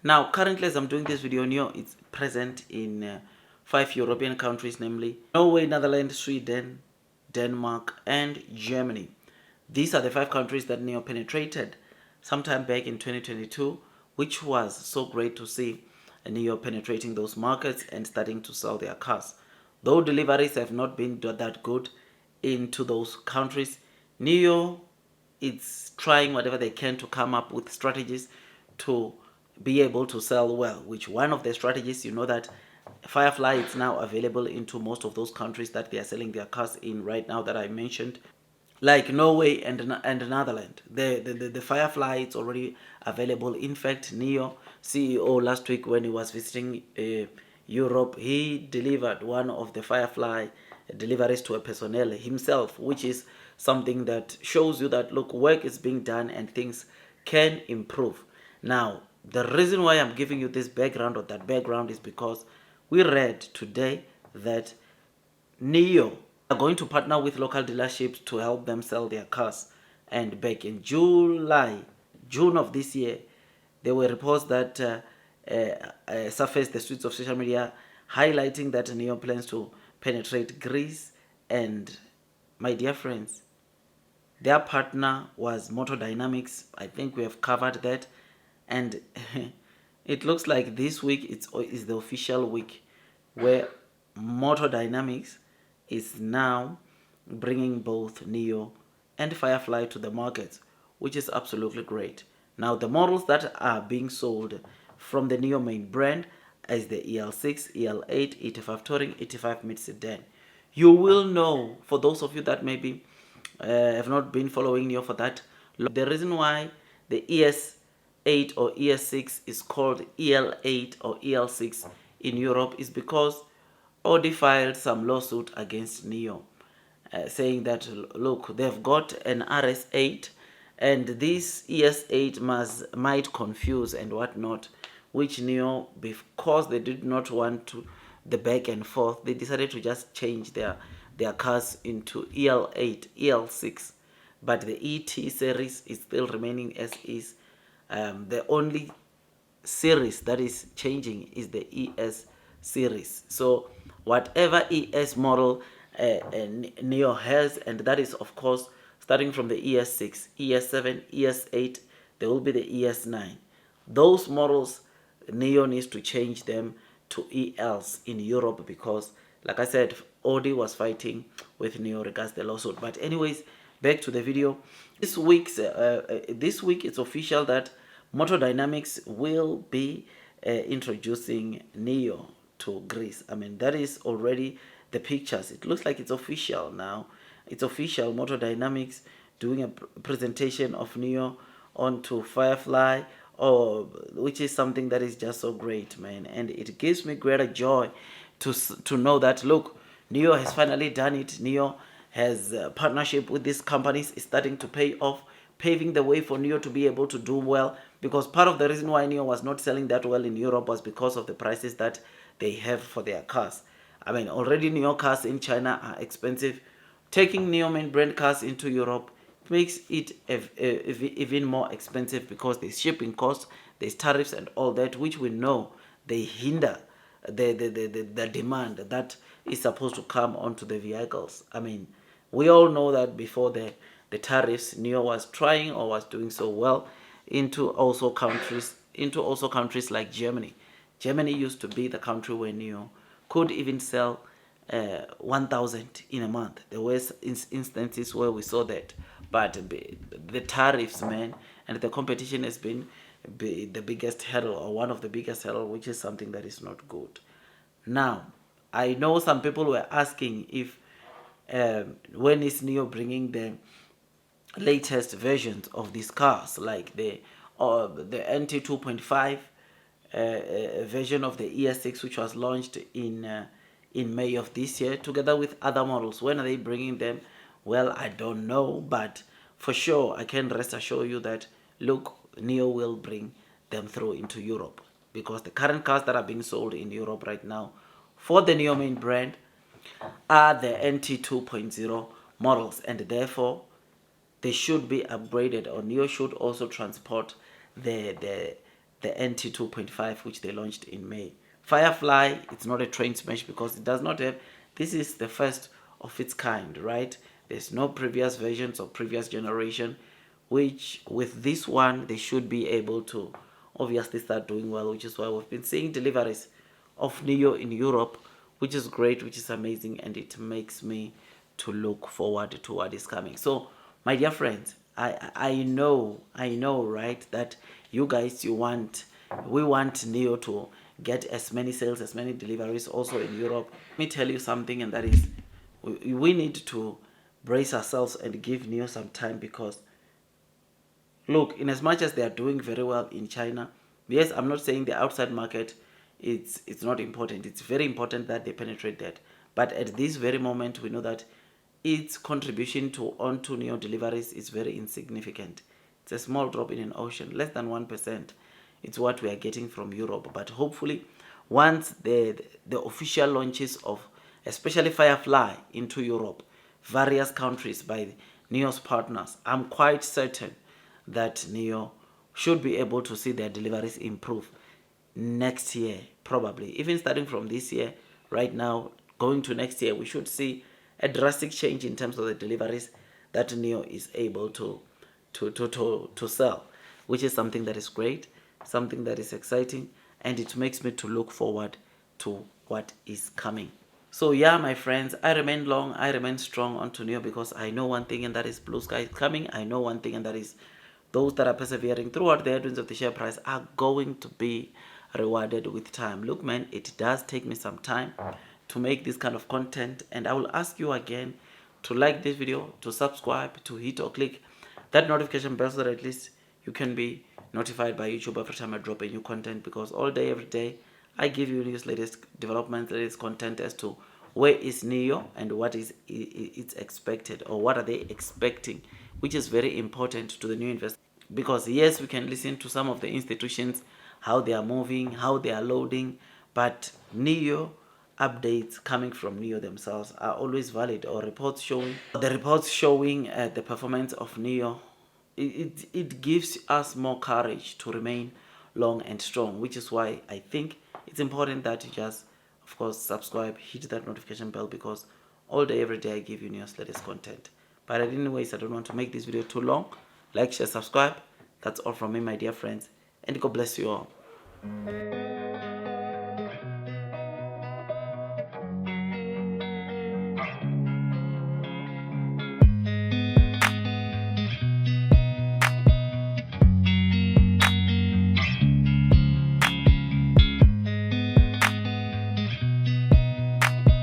Now, currently as I'm doing this video, Neo is present in 5 European countries, namely Norway, Netherlands, Sweden, Denmark, and Germany. These are the 5 countries that Neo penetrated sometime back in 2022, which was so great to see Neo penetrating those markets and starting to sell their cars. Though deliveries have not been that good into those countries, Neo is trying whatever they can to come up with strategies to be able to sell well, which one of the strategies, you know that Firefly is now available into most of those countries that they are selling their cars in right now that I mentioned, like Norway and Netherlands. The Firefly is already available. In fact, Neo CEO last week when he was visiting Europe, he delivered one of the Firefly deliveries to a personnel himself, which is something that shows you that look, work is being done and things can improve. Now, the reason why I'm giving you this background or that background is because we read today that Neo are going to partner with local dealerships to help them sell their cars. And back in June of this year, there were reports that surfaced the streets of social media highlighting that Neo plans to penetrate Greece. And my dear friends, their partner was Motodynamics. I think we have covered that. And it looks like this week is the official week where Motodynamics is now bringing both Neo and Firefly to the market, which is absolutely great. Now, the models that are being sold from the Neo main brand is the EL6, EL8, 85 Touring, 85 Mid Sedan. You will know, for those of you that maybe have not been following Neo for that, the reason why the ES8 or ES6 is called EL8 or EL6 in Europe is because Audi filed some lawsuit against Neo, saying that look, they've got an RS8 and this ES8 might confuse and whatnot, which Neo, because they did not want to the back and forth, they decided to just change their cars into EL8, EL6, but the ET series is still remaining as is. The only series that is changing is the ES series. So whatever ES model Neo has, and that is of course starting from the ES6, ES7, ES8, there will be the ES9. Those models, Neo needs to change them to ELs in Europe because, like I said, Audi was fighting with Neo regards the lawsuit. But anyways, back to the video. This week it's official that Motodynamics will be introducing Neo to Greece. I mean, that is already the pictures. It looks like it's official now. It's official. Motodynamics doing a presentation of Neo onto Firefly, which is something that is just so great, man. And it gives me greater joy to know that, look, Neo has finally done it. Neo has a partnership with these companies is starting to pay off, paving the way for Neo to be able to do well, because part of the reason why Neo was not selling that well in Europe was because of the prices that they have for their cars. I mean, already Neo cars in China are expensive. Taking Neo main brand cars into Europe makes it even more expensive because there's shipping costs, there's tariffs and all that, which we know they hinder the demand that is supposed to come onto the vehicles. I mean, we all know that before the tariffs, Neo was trying or was doing so well into also countries like Germany. Germany used to be the country where Neo could even sell 1,000 in a month. There were instances where we saw that, but the tariffs, man, and the competition has been the biggest hurdle, or one of the biggest hurdle, which is something that is not good. Now, I know some people were asking if when is Neo bringing the latest versions of these cars, like the NT 2.5 version of the ES6, which was launched in May of this year, together with other models. When are they bringing them? Well, I don't know, but for sure, I can rest assure you that, look, Neo will bring them through into Europe, because the current cars that are being sold in Europe right now for the Neo main brand are the NT 2.0 models, and therefore they should be upgraded, or Neo should also transport the the NT 2.5, which they launched in May. Firefly, it's not a train smash because it does not have, this is the first of its kind, right? There's no previous versions or previous generation, which with this one, they should be able to obviously start doing well, which is why we've been seeing deliveries of Neo in Europe, which is great, which is amazing, and it makes me to look forward to what is coming. So, my dear friends, I know, right, that you guys, we want Neo to get as many sales, as many deliveries also in Europe. Let me tell you something, and that is, we need to brace ourselves and give Neo some time, because look, in as much as they are doing very well in China, yes, I'm not saying the outside market it's not important. It's very important that they penetrate that. But at this very moment, we know that its contribution to onto Neo deliveries is very insignificant. It's a small drop in an ocean, less than 1%. It's what we are getting from Europe. But hopefully, once the official launches of especially Firefly into Europe, various countries by Neo's partners, I'm quite certain that Neo should be able to see their deliveries improve next year, probably. Even starting from this year, right now, going to next year, we should see a drastic change in terms of the deliveries that Neo is able to sell, which is something that is great, something that is exciting, and it makes me to look forward to what is coming. So yeah, my friends, I remain long, I remain strong onto Neo, because I know one thing, and that is blue sky is coming. I know one thing, and that is those that are persevering throughout the headwinds of the share price are going to be rewarded with time. Look, man, it does take me some time to make this kind of content, and I will ask you again to like this video, to subscribe, to hit or click that notification bell, so that at least you can be notified by YouTube every time I drop a new content, because all day, every day, I give you news, latest developments, latest content as to where is Neo and what is it's expected, or what are they expecting, which is very important to the new investor. Because yes, we can listen to some of the institutions, how they are moving, how they are loading, but Neo updates coming from Neo themselves are always valid, or reports showing the performance of Neo. It gives us more courage to remain long and strong, which is why I think it's important that you just, of course, subscribe, hit that notification bell, because all day, every day, I give you news, latest content. But anyways, I don't want to make this video too long. Like, share, subscribe. That's all from me, my dear friends, and God bless you all.